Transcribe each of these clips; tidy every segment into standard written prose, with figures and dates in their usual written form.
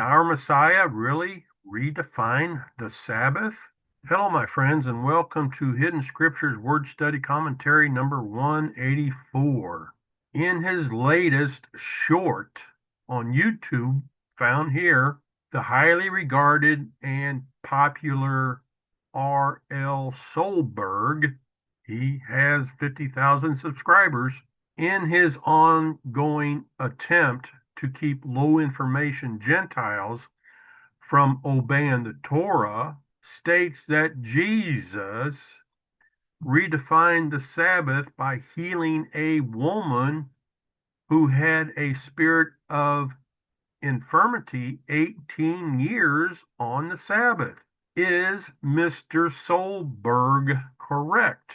our Messiah really redefine the Sabbath? Hello, my friends, and welcome to Hidden Scriptures Word Study Commentary number 184. In his latest short on YouTube, found here, the highly regarded and popular R.L. Solberg, he has 50,000 subscribers, in his ongoing attempt to keep low information Gentiles from obeying the Torah, states that Jesus redefined the Sabbath by healing a woman who had a spirit of infirmity 18 years on the Sabbath. Is Mr. Solberg correct?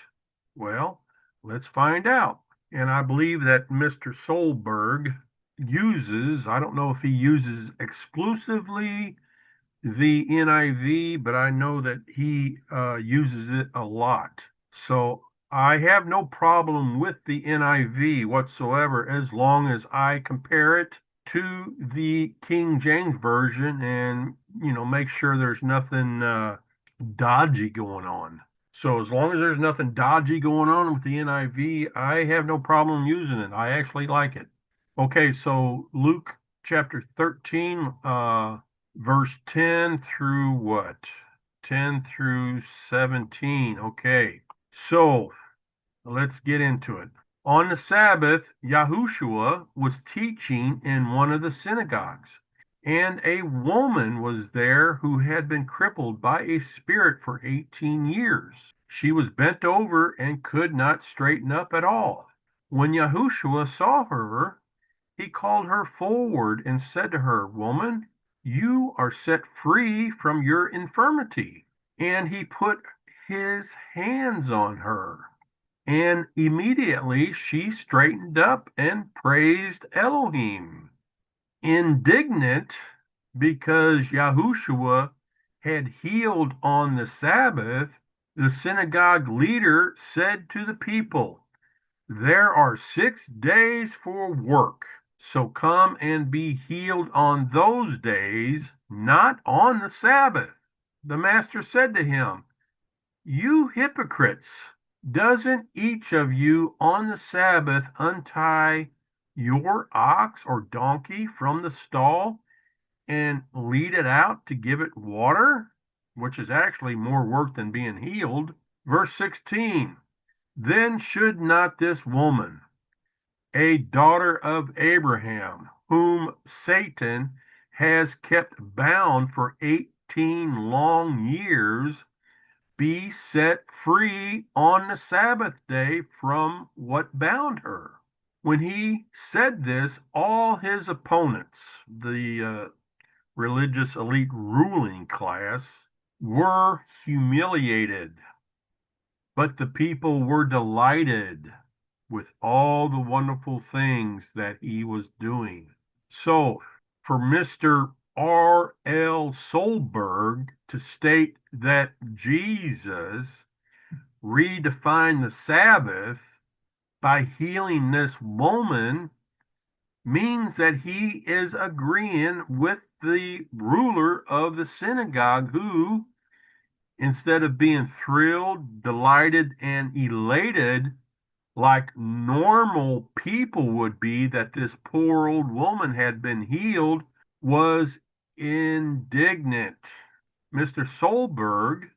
Well, let's find out. And I believe that Mr. Solberg uses, I don't know if he uses exclusively the NIV, but I know that he uses it a lot. So I have no problem with the NIV whatsoever as long as I compare it to the King James Version and, make sure there's nothing dodgy going on. So as long as there's nothing dodgy going on with the NIV, I have no problem using it. I actually like it. Okay, so Luke chapter 13, verse 10 through what? 10 through 17. Okay, so let's get into it. On the Sabbath, Yahushua was teaching in one of the synagogues, and a woman was there who had been crippled by a spirit for 18 years. She was bent over and could not straighten up at all. When Yahushua saw her, he called her forward and said to her, Woman, you are set free from your infirmity. And he put his hands on her. And immediately she straightened up and praised Elohim. Indignant because Yahushua had healed on the Sabbath, the synagogue leader said to the people, There are 6 days for work, so come and be healed on those days, not on the Sabbath. The master said to him, You hypocrites, doesn't each of you on the Sabbath untie your ox or donkey from the stall and lead it out to give it water, which is actually more work than being healed? Verse 16, Then should not this woman, a daughter of Abraham, whom Satan has kept bound for 18 long years, be set free on the Sabbath day from what bound her? When he said this, all his opponents, the religious elite ruling class, were humiliated, but the people were delighted with all the wonderful things that he was doing. So, for Mr. R.L. Solberg to state that Jesus redefined the Sabbath by healing this woman means that he is agreeing with the ruler of the synagogue who, instead of being thrilled, delighted, and elated like normal people would be that this poor old woman had been healed, was indignant. Mr. Solberg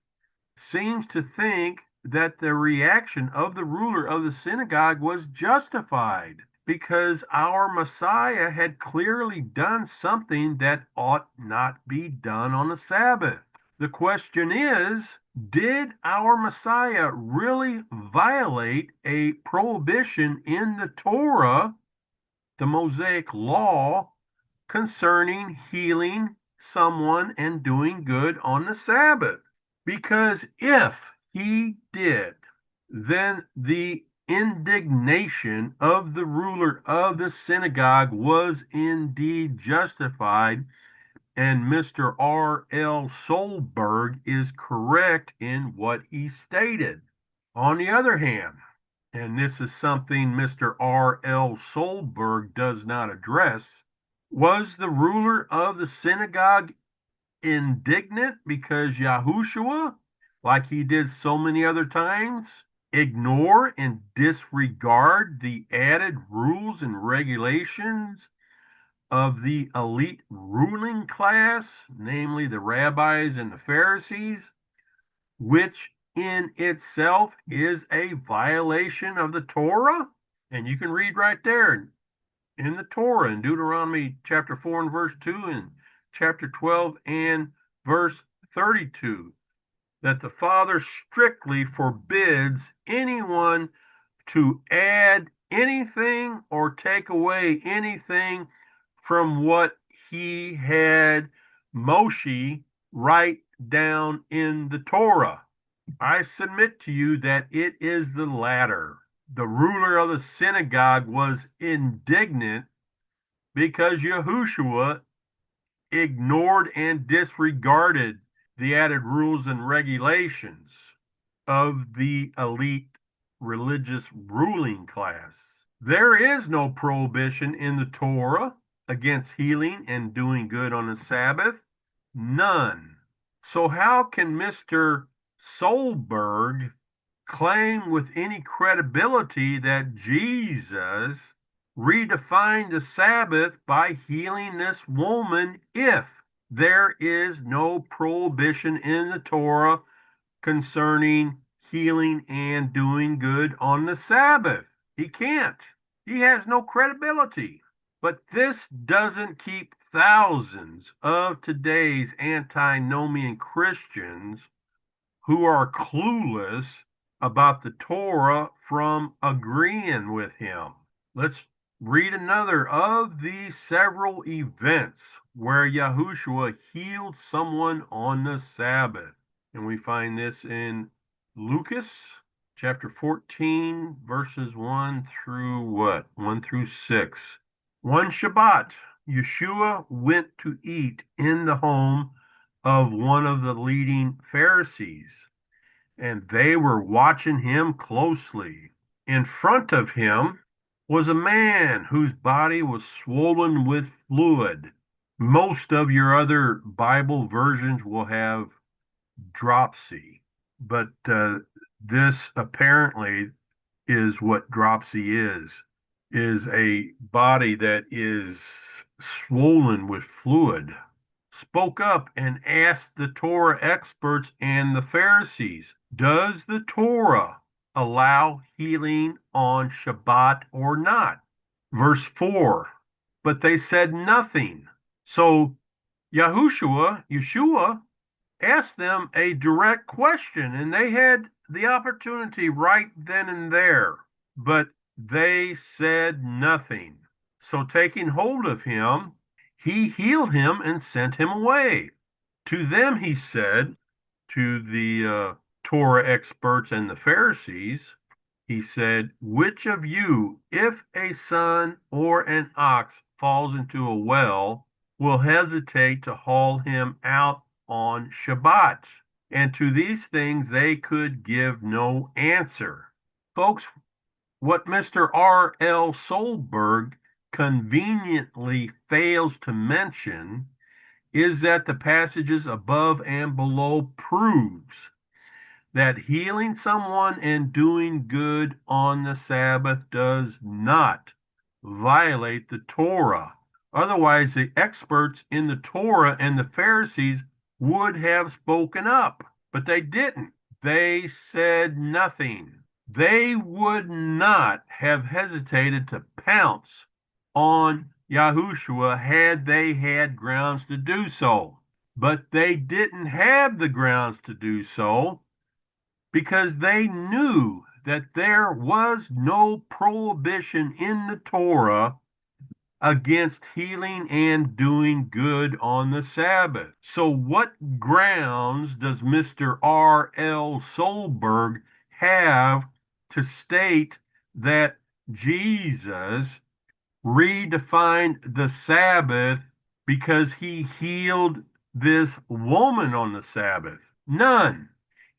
seems to think that the reaction of the ruler of the synagogue was justified because our Messiah had clearly done something that ought not be done on the Sabbath. The question is, did our Messiah really violate a prohibition in the Torah, the Mosaic law, concerning healing someone and doing good on the Sabbath? Because if he did, then the indignation of the ruler of the synagogue was indeed justified, and Mr. R.L. Solberg is correct in what he stated. On the other hand, and this is something Mr. R.L. Solberg does not address, Was the ruler of the synagogue indignant because Yahushua, like he did so many other times, ignore and disregard the added rules and regulations of the elite ruling class, namely the rabbis and the Pharisees, which in itself is a violation of the Torah? And you can read right there in the Torah in Deuteronomy chapter 4 and verse 2 and chapter 12 and verse 32 that the Father strictly forbids anyone to add anything or take away anything from what he had Moshe write down in the Torah. I submit to you that it is the latter. The ruler of the synagogue was indignant because Yahushua ignored and disregarded the added rules and regulations of the elite religious ruling class. There is no prohibition in the Torah against healing and doing good on the Sabbath. None. So how can Mr. Solberg claim with any credibility that Jesus redefined the Sabbath by healing this woman if there is no prohibition in the Torah concerning healing and doing good on the Sabbath? He can't. He has no credibility. But this doesn't keep thousands of today's antinomian Christians who are clueless about the Torah from agreeing with him. Let's read another of the several events where Yahushua healed someone on the Sabbath. And we find this in Lucas chapter 14, verses 1 through what? 1 through 6. One Shabbat, Yeshua went to eat in the home of one of the leading Pharisees, and they were watching him closely. In front of him was a man whose body was swollen with fluid. Most of your other Bible versions will have dropsy, but this apparently is what dropsy is a body that is swollen with fluid. Spoke up and asked the Torah experts and the Pharisees, does the Torah allow healing on Shabbat or not? Verse 4, but they said nothing. So Yeshua asked them a direct question, and they had the opportunity right then and there, but they said nothing. So taking hold of him, he healed him and sent him away. To them, he said, to the Torah experts and the Pharisees, he said, which of you, if a son or an ox falls into a well, will hesitate to haul him out on Shabbat? And to these things they could give no answer. Folks, what Mr. R. L. Solberg conveniently fails to mention is that the passages above and below proves that healing someone and doing good on the Sabbath does not violate the Torah. Otherwise, the experts in the Torah and the Pharisees would have spoken up, but they didn't. They said nothing. They would not have hesitated to pounce on Yahushua had they had grounds to do so. But they didn't have the grounds to do so because they knew that there was no prohibition in the Torah against healing and doing good on the Sabbath. So what grounds does Mr. R. L. Solberg have to state that Jesus redefined the Sabbath because he healed this woman on the Sabbath? None.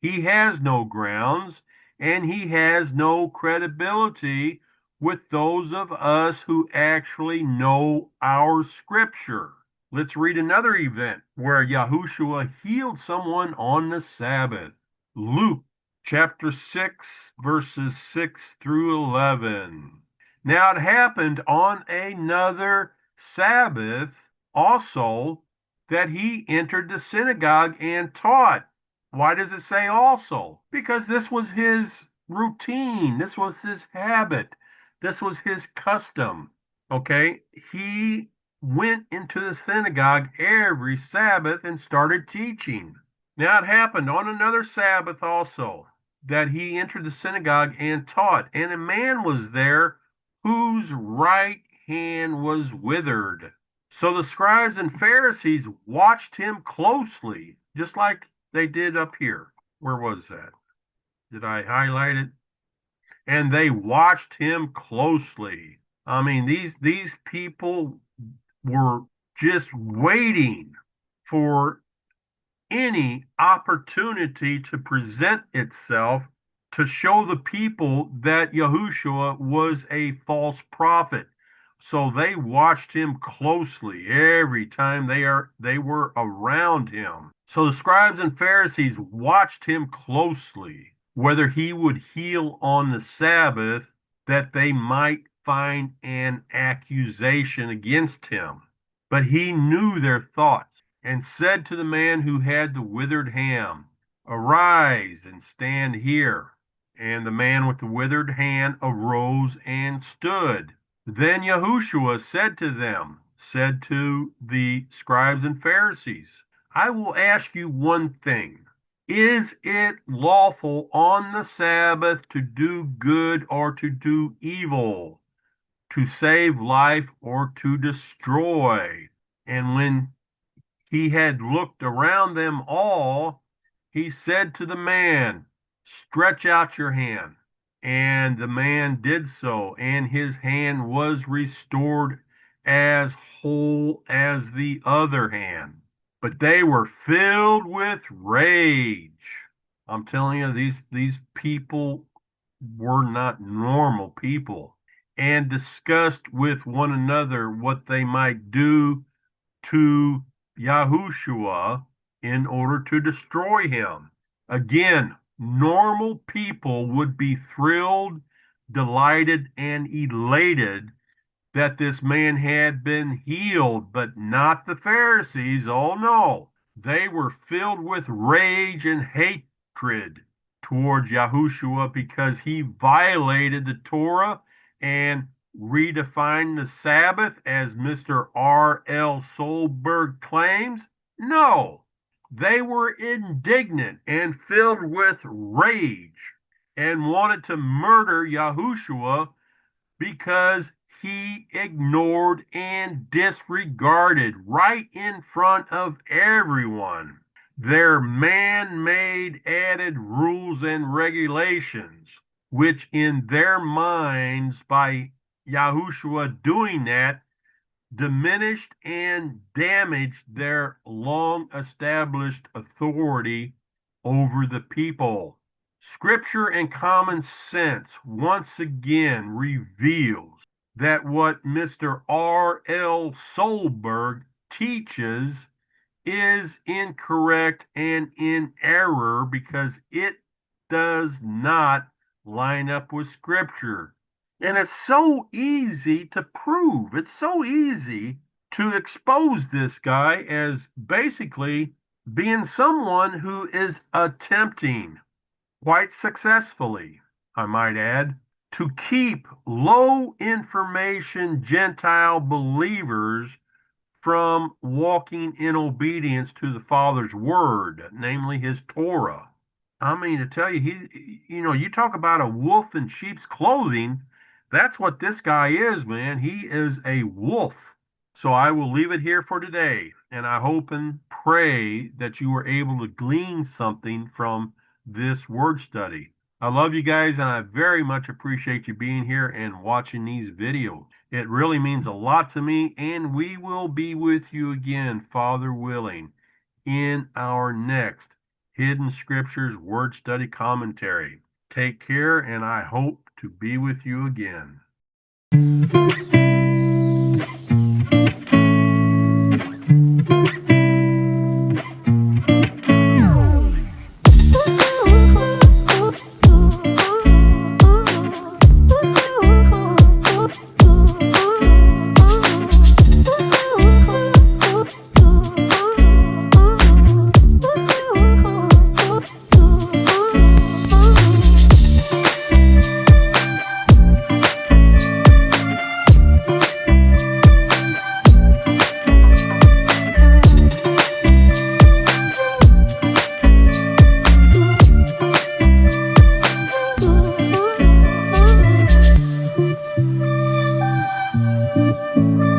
He has no grounds and he has no credibility with those of us who actually know our scripture. Let's read another event where Yahushua healed someone on the Sabbath. Luke chapter 6, verses 6 through 11. Now it happened on another Sabbath also that he entered the synagogue and taught. Why does it say also? Because this was his routine, this was his habit, this was his custom. Okay, he went into the synagogue every Sabbath and started teaching. Now it happened on another Sabbath also that he entered the synagogue and taught, and a man was there whose right hand was withered. So the scribes and Pharisees watched him closely, just like they did up here. Where was that? Did I highlight it? And they watched him closely. I mean, these people were just waiting for any opportunity to present itself to show the people that Yahushua was a false prophet. So they watched him closely every time they were around him. So the scribes and Pharisees watched him closely, whether he would heal on the Sabbath, that they might find an accusation against him. But he knew their thoughts and said to the man who had the withered hand, Arise and stand here. And the man with the withered hand arose and stood. Then Yahushua said to the scribes and Pharisees, I will ask you one thing. Is it lawful on the Sabbath to do good or to do evil, to save life or to destroy? And when he had looked around them all, he said to the man, Stretch out your hand. And the man did so, and his hand was restored as whole as the other hand. But they were filled with rage. I'm telling you, these people were not normal people, and discussed with one another what they might do to Yahushua in order to destroy him. Again, normal people would be thrilled, delighted, and elated that this man had been healed, but not the Pharisees. Oh no, they were filled with rage and hatred towards Yahushua because he violated the Torah and redefined the Sabbath, as Mr. R.L. Solberg claims. No, they were indignant and filled with rage and wanted to murder Yahushua because he ignored and disregarded right in front of everyone their man-made added rules and regulations, which in their minds, by Yahushua doing that, diminished and damaged their long established authority over the people. Scripture and common sense once again reveals that what Mr. R.L. Solberg teaches is incorrect and in error because it does not line up with Scripture. And it's so easy to prove. It's so easy to expose this guy as basically being someone who is attempting, quite successfully, I might add, to keep low information Gentile believers from walking in obedience to the Father's word, namely his Torah. I mean, to tell you, you talk about a wolf in sheep's clothing. That's what this guy is, man. He is a wolf. So I will leave it here for today, and I hope and pray that you were able to glean something from this word study. I love you guys, and I very much appreciate you being here and watching these videos. It really means a lot to me, and we will be with you again, Father willing, in our next Hidden Scriptures Word Study Commentary. Take care, and I hope to be with you again.